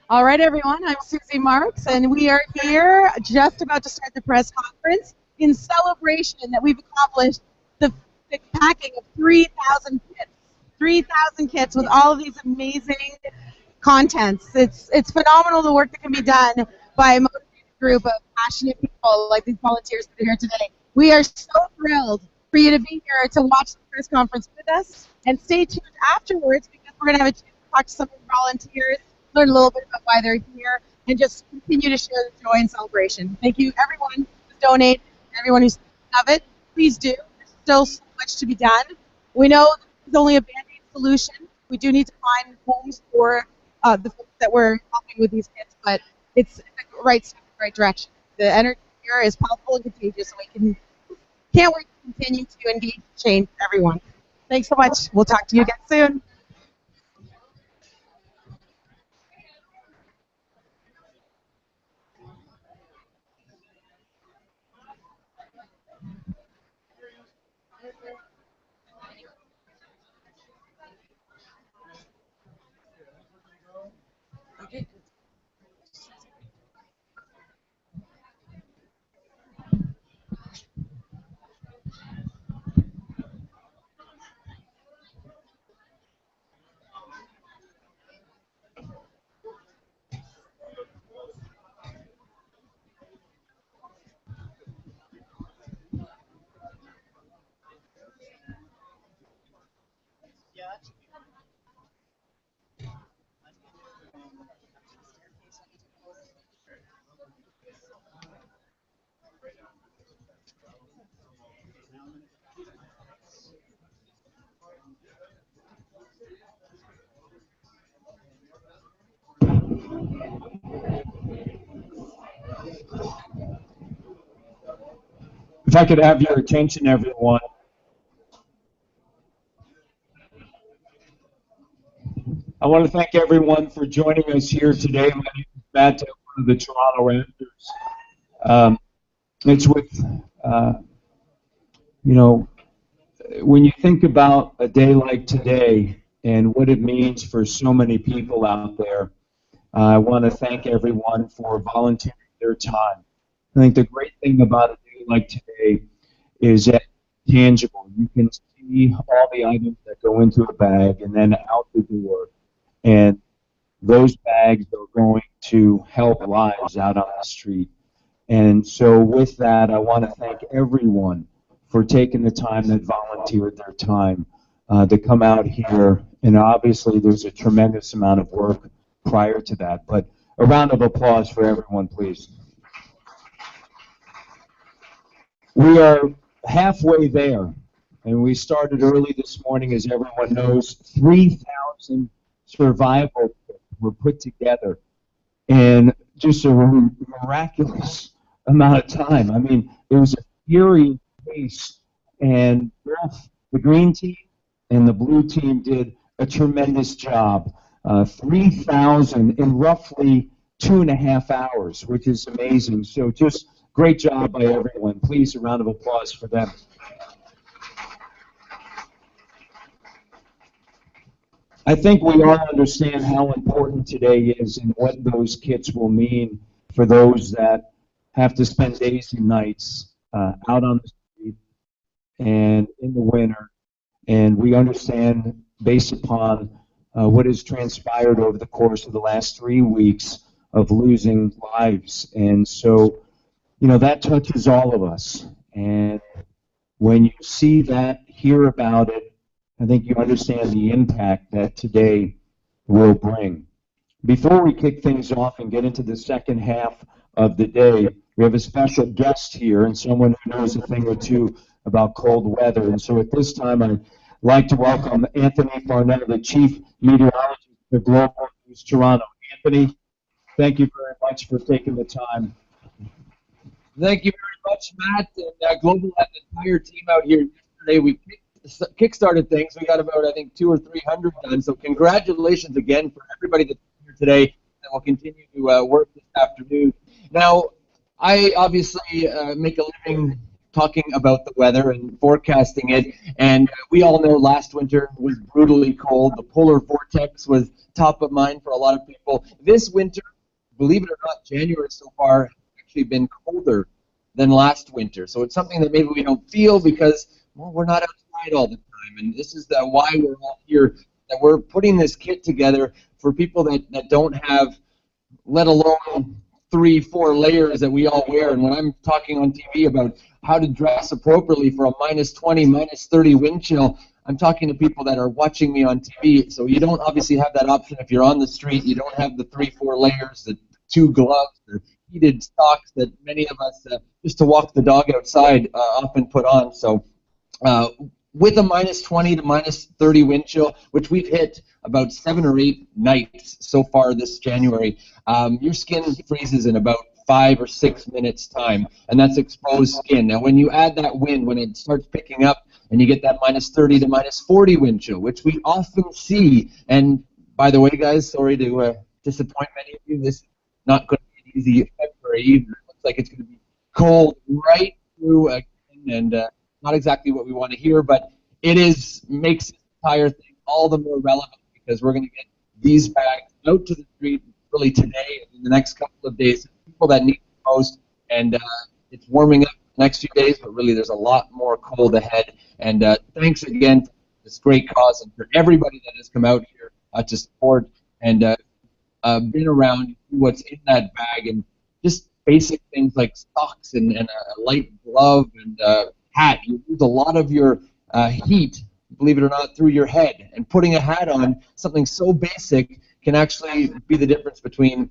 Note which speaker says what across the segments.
Speaker 1: All right, everyone. I'm Susie Marks, and we are here just about to start the press conference in celebration that we've accomplished the packing of 3,000 kits. 3,000 kits with all of these amazing contents. It's phenomenal the work that can be done by a motivated group of passionate people like these volunteers that are here today. We are so thrilled for you to be here to watch the press conference with us, and stay tuned afterwards because we're going to have a chance to talk to some of the volunteers, learn a little bit about why they're here, and just continue to share the joy and celebration. Thank you, everyone who's donated, and everyone who's of it. Please do. There's still so much to be done. We know this is only a Band-Aid solution. We do need to find homes for the folks that we're helping with these kids, but it's the right step in the right direction. The energy here is palpable and contagious, and we can't wait to continue to engage and change everyone. Thanks so much. We'll talk to you again soon.
Speaker 2: If I could have your attention, everyone. I want to thank everyone for joining us here today. My name is Matt, one of the Toronto Raptors. It's with, you know, when you think about a day like today and what it means for so many people out there, I want to thank everyone for volunteering their time. I think the great thing about a day like today is that it's tangible. You can see all the items that go into a bag and then out the door, and those bags are going to help lives out on the street. And so with that, I want to thank everyone for taking the time that volunteered their time to come out here. And obviously, there's a tremendous amount of work prior to that. But a round of applause for everyone, please. We are halfway there, and we started early this morning, as everyone knows. 3,000 survival kits were put together in just a miraculous amount of time. I mean, it was a furious pace, and both the green team and the blue team did a tremendous job. 3,000 in roughly 2.5 hours, which is amazing. So just great job by everyone. Please, a round of applause for them. I think we all understand how important today is and what those kits will mean for those that have to spend days and nights out on the street and in the winter. And we understand, based upon what has transpired over the course of the last 3 weeks of losing lives. And so, you know, that touches all of us. And when you see that, hear about it, I think you understand the impact that today will bring. Before we kick things off and get into the second half of the day, we have a special guest here and someone who knows a thing or two about cold weather. And so at this time, I'd like to welcome Anthony Farnell, the Chief Meteorologist for Global News Toronto. Anthony, thank you very much for taking the time.
Speaker 3: Thank you very much, Matt. And Global had an entire team out here yesterday. We kick-started things. We got about, I think, 200 or 300 done. So congratulations again for everybody that's here today, and we'll continue to work this afternoon. Now, I obviously make a living talking about the weather and forecasting it. And we all know last winter was brutally cold. The polar vortex was top of mind for a lot of people. This winter, believe it or not, January so far has actually been colder than last winter. So it's something that maybe we don't feel because, well, we're not outside all the time. And this is why we're all here, that we're putting this kit together for people that don't have, let alone 3-4 layers that we all wear. And when I'm talking on TV about how to dress appropriately for a -20, -30 wind chill, I'm talking to people that are watching me on TV. So you don't obviously have that option if you're on the street. You don't have the 3-4 layers, the 2 gloves, the heated socks that many of us, just to walk the dog outside, often put on. So with a -20 to -30 wind chill, which we've hit about 7 or 8 nights so far this January, your skin freezes in about 5 or 6 minutes time, and that's exposed skin. Now when you add that wind, when it starts picking up and you get that -30 to -40 wind chill, which we often see, and by the way guys, sorry to disappoint many of you, this is not going to be an easy February either. It looks like it's going to be cold right through again, and not exactly what we want to hear, but it makes this entire thing all the more relevant because we're going to get these bags out to the street really today and in the next couple of days. People that need it most, and it's warming up the next few days, but really there's a lot more cold ahead. And thanks again for this great cause and for everybody that has come out here to support and been around, what's in that bag, and just basic things like socks and a light glove and hat. You use a lot of your heat, believe it or not, through your head, and putting a hat on, something so basic, can actually be the difference between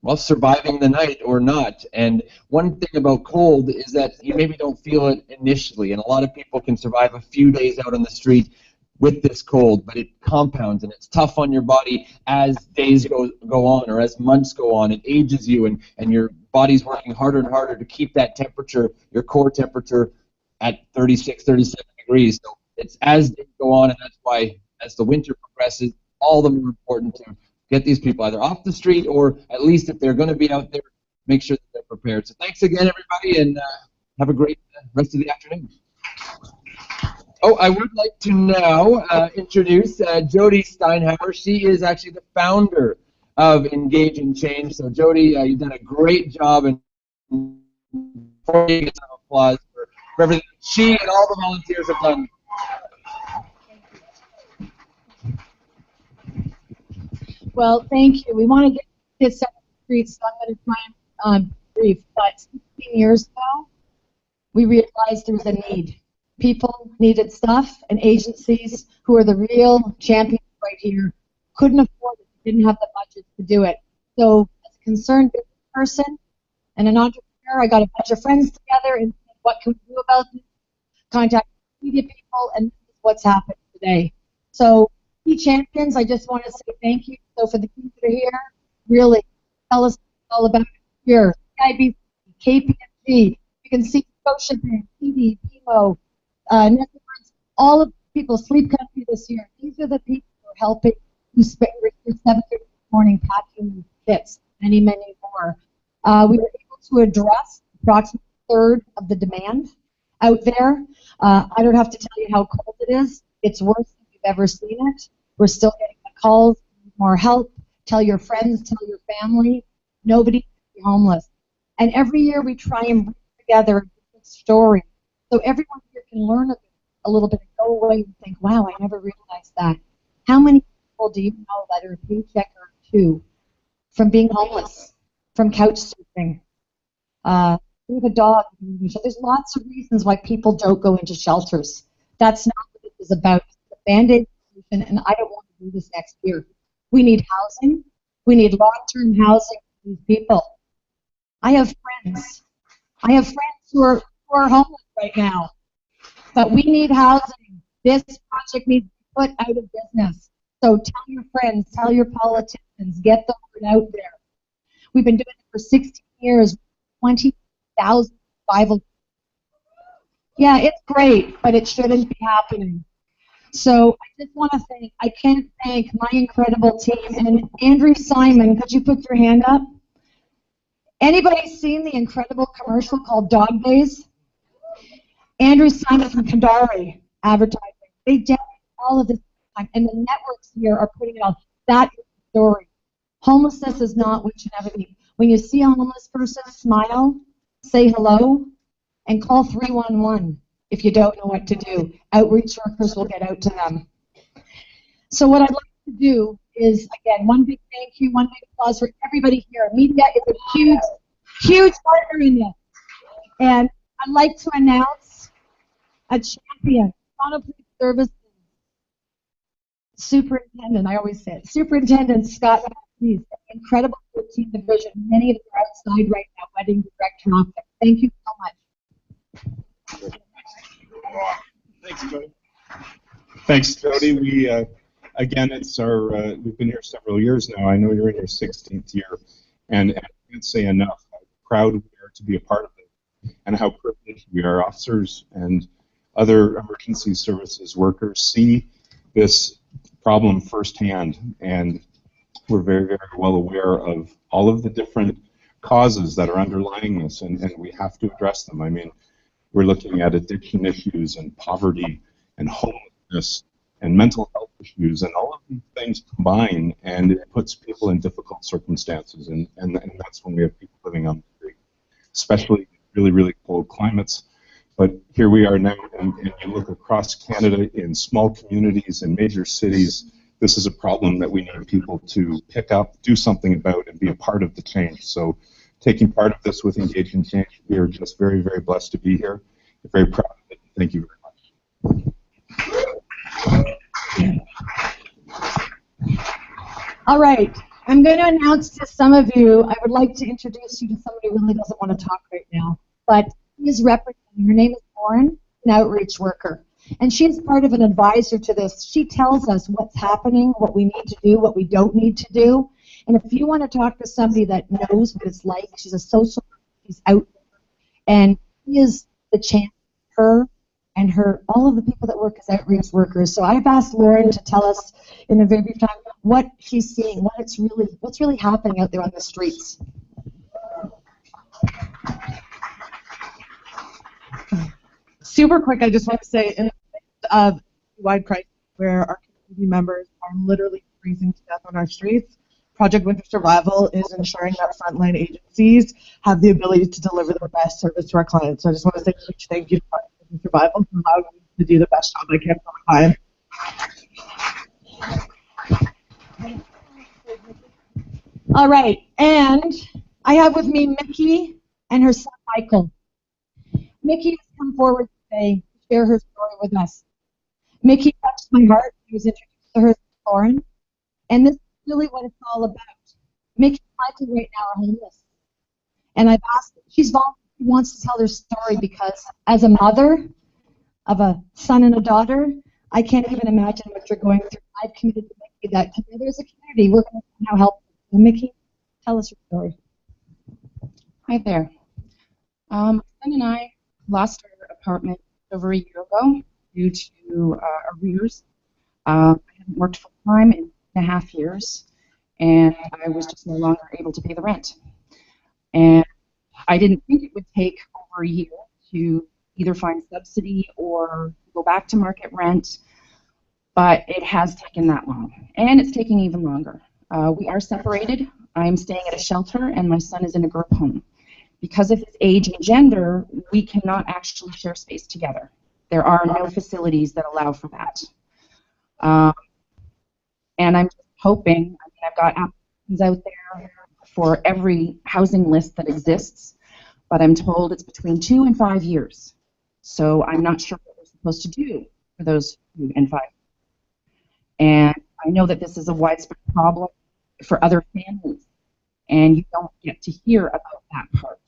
Speaker 3: well, surviving the night or not. And one thing about cold is that you maybe don't feel it initially, and a lot of people can survive a few days out on the street with this cold, but it compounds and it's tough on your body as days go on or as months go on. It ages you, and your body's working harder and harder to keep that temperature, your core temperature, at 36, 37 degrees. So it's as days go on, and that's why as the winter progresses, all the more important to get these people either off the street, or at least if they're going to be out there, make sure that they're prepared. So thanks again, everybody, and have a great rest of the afternoon. Oh, I would like to now introduce Jody Steinhauer. She is actually the founder of Engage and Change. So Jody, you've done a great job, and before you get some applause for everything she and all the volunteers have done.
Speaker 1: Well, thank you. We want to get this out of the streets, so I'm going to try and brief. But 16 years ago, we realized there was a need. People needed stuff, and agencies who are the real champions right here couldn't afford it, didn't have the budget to do it. So as a concerned business person and an entrepreneur, I got a bunch of friends together and said, what can we do about this? Contact media people, and this is what's happened today. So key champions, I just want to say thank you. So for the people that are here, really tell us all about it here. CIBC, KPMG, you can see Scotiabank, TD, BMO, all of the people, Sleep Country this year. These are the people who are helping, who spent 7:30 in the morning packing kits, many, many more. We were able to address approximately a third of the demand out there. I don't have to tell you how cold it is. It's worse than you've ever seen it. We're still getting the calls, more help. Tell your friends, tell your family. Nobody can be homeless. And every year we try and bring together a different story, so everyone here can learn a little bit and go away and think, wow, I never realized that. How many people do you know that are a paycheck or two from being homeless, from couch surfing? We have a dog. So there's lots of reasons why people don't go into shelters. That's not what it is about. It's a Band-Aid solution, and I don't want to do this next year. We need housing. We need long-term housing for these people. I have friends who are homeless right now, but we need housing. This project needs to be put out of business. So tell your friends, tell your politicians, get the word out there. We've been doing it for 16 years, 20,000 survival. Yeah, it's great, but it shouldn't be happening. So I just want to thank, I can't thank my incredible team. And Andrew Simon, could you put your hand up? Anybody seen the incredible commercial called Dog Days?
Speaker 4: Andrew Simon from Kandari Advertising. They generate all of this time, and the networks here are putting it on. That is the story. Homelessness is not what should ever be. When you see a homeless person, smile, say hello, and call 311 if you don't know what to do. Outreach workers will get out to them. So what I'd like to do is, again, one big thank you, one big applause for everybody here. Media is a huge, huge partner in this. And I'd like to announce a champion, Toronto Police Services Superintendent, I always say it, Superintendent Scott Matthews, incredible 13th Division. Many of you are outside right now, waiting to direct traffic. Thank you so much.
Speaker 5: Thanks, Jody. Thanks, Jody. We again, it's our we've been here several years now. I know you're in your 16th year, and I can't say enough how proud we are to be a part of it, and how privileged we are. Officers and other emergency services workers see this problem firsthand, and we're very, very well aware of all of the different causes that are underlying this, and we have to address them. I mean, we're looking at addiction issues and poverty and homelessness and mental health issues, and all of these things combine, and it puts people in difficult circumstances, and that's when we have people living on the street, especially in really, really cold climates. But here we are now, and you look across Canada in small communities and major cities, this is a problem that we need people to pick up, do something about, and be a part of the change. So taking part of this with Engage in Change, we are just very, very blessed to be here. We're very proud of it. Thank you very
Speaker 4: much. All right. I'm going to announce to some of you, I would like to introduce you to somebody who really doesn't want to talk right now, but she is representing, her name is Lauren, an outreach worker. And she is part of an advisor to this. She tells us what's happening, what we need to do, what we don't need to do. And if you want to talk to somebody that knows what it's like, she's a social worker, she's out there, and she is the champion, her and all of the people that work as outreach workers. So I've asked Lauren to tell us in a very brief time what she's seeing, what's really happening out there on the streets.
Speaker 6: Super quick, I just want to say, in the midst of a wide crisis where our community members are literally freezing to death on our streets, Project Winter Survival is ensuring that frontline agencies have the ability to deliver the best service to our clients. So I just want to say a huge thank you to Project Winter Survival for allowing me to do the best job I can for my clients.
Speaker 4: All right, and I have with me Mickey and her son Michael. Mickey has come forward today to share her story with us. Mickey touched my heart. I was introduced to her as Lauren, and this is really what it's all about. Mickey and Michael right now are homeless, and I've asked her, she wants to tell their story because as a mother of a son and a daughter, I can't even imagine what you're going through. I've committed to Mickey that together as a community, we're going to somehow help you. So Mickey, tell us your story.
Speaker 7: Hi there. My son and I lost our apartment over a year ago due to arrears. I hadn't worked full time in 2.5 years, and I was just no longer able to pay the rent. And I didn't think it would take over a year to either find subsidy or go back to market rent, but it has taken that long, and it's taking even longer. We are separated. I'm staying at a shelter, and my son is in a group home. Because of his age and gender, we cannot actually share space together. There are no facilities that allow for that. And I'm just hoping, I've got applications out there for every housing list that exists, but I'm told it's between 2 and 5 years. So I'm not sure what we're supposed to do for those 2 and 5 years. And I know that this is a widespread problem for other families, and you don't get to hear about that part.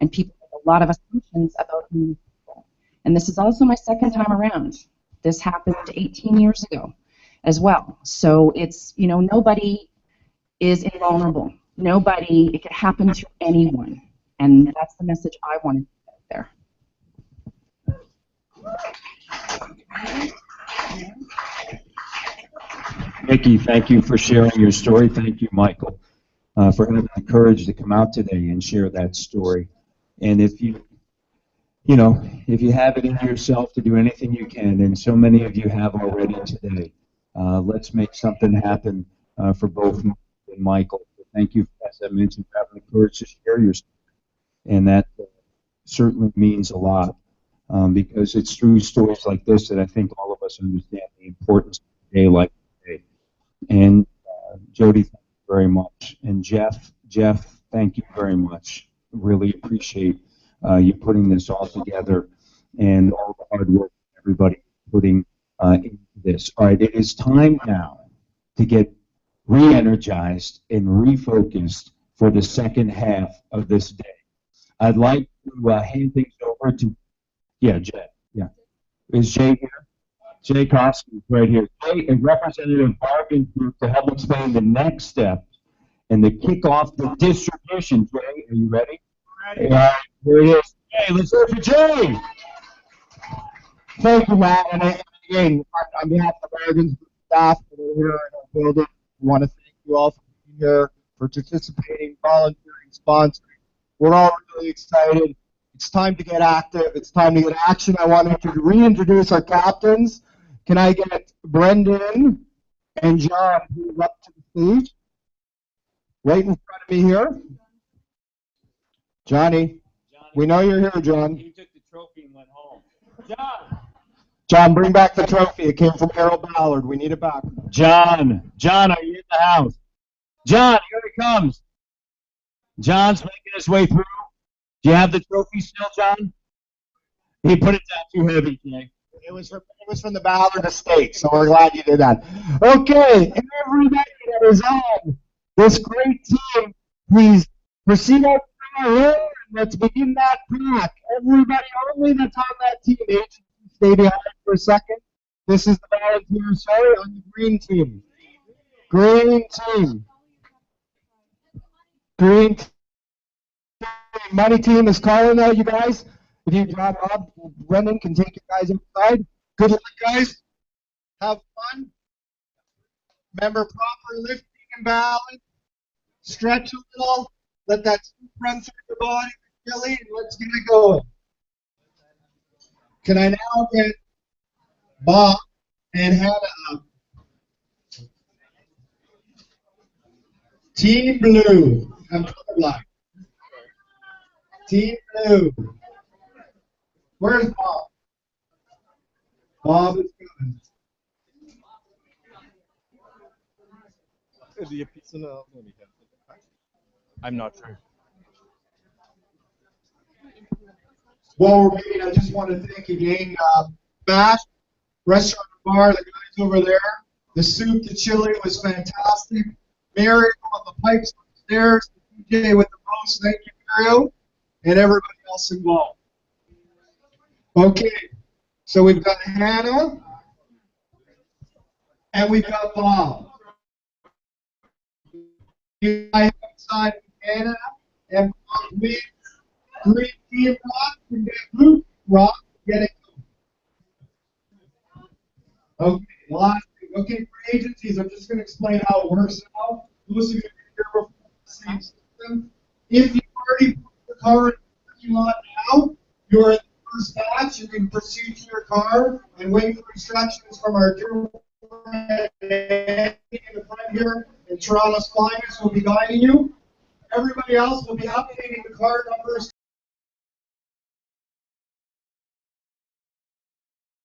Speaker 7: And people make a lot of assumptions about new people. And this is also my second time around. This happened 18 years ago as well. So it's, you know, nobody is invulnerable. Nobody, it could happen to anyone. And that's the message I wanted to get out
Speaker 2: there. Nikki, thank you for sharing your story. Thank you, Michael, for having the courage to come out today and share that story. And if you you know, if you have it in yourself to do anything you can, and so many of you have already today, let's make something happen for both Mike and Michael. Thank you, as I mentioned, for having the courage to share your story, and that certainly means a lot because it's through stories like this that I think all of us understand the importance of a day like today. And Jody, thank you very much. And Jeff, thank you very much. Really appreciate you putting this all together and all the hard work everybody putting into this. All right, it is time now to get re-energized and refocused for the second half of this day. I'd like to hand things over to, yeah, Jay. Yeah. Is Jay here? Jay Koski right here. Jay and Representative Bargain Group to help explain the next step and to kick off the distribution. Jay, are you ready? Ready. Here it is. Jay, let's hear it for Jay.
Speaker 8: Thank you, Matt. And again, on behalf of the Bargain Group staff that are here in our building, we want to thank you all for being here, for participating, volunteering, sponsoring. We're all really excited. It's time to get active. It's time to get action. I want to reintroduce our captains. Can I get Brendan and John who's up to the stage? Right in front of me here. Johnny, we know you're here, John.
Speaker 2: You took the trophy and went home.
Speaker 8: John, bring back the trophy. It came from Errol Ballard. We need it back.
Speaker 2: John, are you in the house? John, here he comes. John's making his way through. Do you have the trophy still, John? He put it down too heavy, Jay.
Speaker 8: It was from the Ballard estate, so we're glad you did that. Okay, everybody that is on this great team, please proceed out to our room and let's begin that pack. Everybody only that's on that team, agency, stay behind for a second. This is the volunteer, sorry, on the green team. Green team. Green team. Money team is calling out, you guys. If you Rob, Brendan can take you guys inside. Good luck, guys. Have fun. Remember proper lifting and balance. Stretch a little. Let that soup run through your body, Billy, and let's get it going. Can I now get Bob and Hannah up? Team Blue. I'm colorblind. Team Blue. Where's Bob? Bob is coming.
Speaker 9: I'm not sure.
Speaker 8: While we're waiting, I just want to thank again Matt, Restaurant and Bar, the guys over there. The soup, the chili was fantastic. Mario on the pipes upstairs, the DJ with the most, thank you, Mario, and everybody else involved. Okay, so we've got Hannah, and we've got Bob. I have inside Hannah and Bob with green team rock and blue rock. Get it. Okay, last thing. Okay, for agencies, I'm just going to explain how it works now. Those of you here before the same system. If you already put your car in the parking lot now, you're in the first batch. You can proceed to your car and wait for instructions from our dear in the front here, and Toronto's Finest will be guiding you. Everybody else will be updating the car numbers